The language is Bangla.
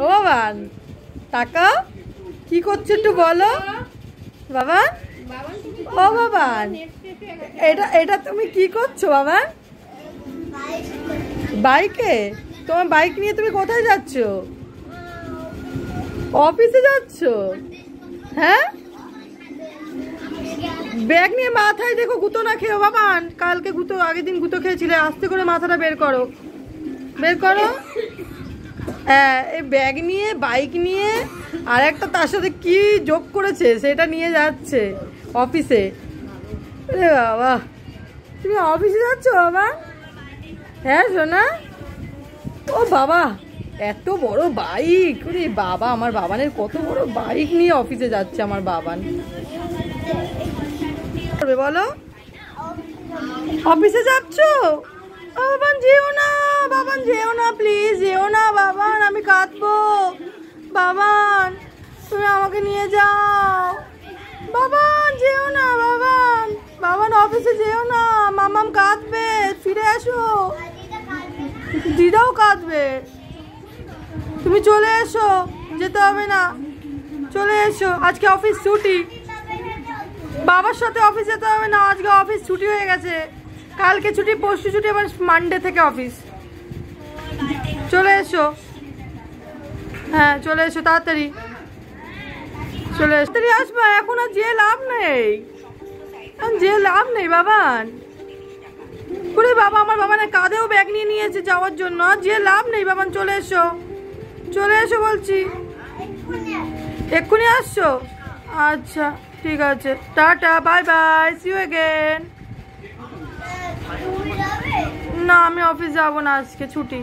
ও বাবান তাকাও, কি করছো একটু বলো বাবান। ও বাবান, এটা এটা তুমি কি করছো বাবান? বাইকে? তোমার বাইক নিয়ে তুমি কোথায় যাচ্ছ? অফিসে যাচ্ছ? হ্যাঁ, ব্যাগ নিয়ে মাথায় দেখো গুঁতো না খেও বাবান। কালকে গুঁতো, আগের দিন গুঁতো খেয়েছিলে। আস্তে করে মাথাটা বের করো, বের করো। হ্যাঁ, এই ব্যাগ নিয়ে, বাইক নিয়ে, আর একটা তার সাথে কি যোগ করেছে সেটা নিয়ে যাচ্ছে অফিসে। আরে বাবা, তুমি অফিসে যাচ্ছ বাবা? হ্যাঁ সোনা। ও বাবা, এত বড় বাইক! ওরে বাবা, আমার বাবানের কত বড় বাইক নিয়ে অফিসে যাচ্ছে আমার বাবান। বলো, অফিসে যাচ্ছ? বাবান যেও না, বাবান যেও না, প্লিজ যেও না বাবান, আমি কাঁদবো। বাবান তুমি আমাকে নিয়ে যাও। বাবান যেও না বাবান, বাবান অফিসে যেও না, মামাম কাঁদবে, ফিরে এসো। দিদাও কাঁদবে। তুমি চলে এসো, যেতে হবে না, চলে এসো। আজকে অফিস ছুটি, বাবার সাথে অফিস যেতে হবে না, আজকে অফিস ছুটি হয়ে গেছে। কালকে ছুটি, পরশু ছুটি, আবার মানডে থেকে অফিস। চলে এসো, হ্যাঁ চলে এসো তাড়াতাড়ি, চলে এসো, তাড়াতাড়ি আসবা। এখন আর যে লাভ নেই, যে লাভ নেই বাবান। ওরে বাবা, আমার বাবানের কাঁধেও ব্যাগ নিয়ে নিয়েছে যাওয়ার জন্য, আর যে লাভ নেই বাবান। চলে এসো, চলে এসো বলছি। এক্ষুনি আসছো? আচ্ছা ঠিক আছে, tata, bye bye, see you again. না, আমি অফিস যাবো না, আজকে ছুটি।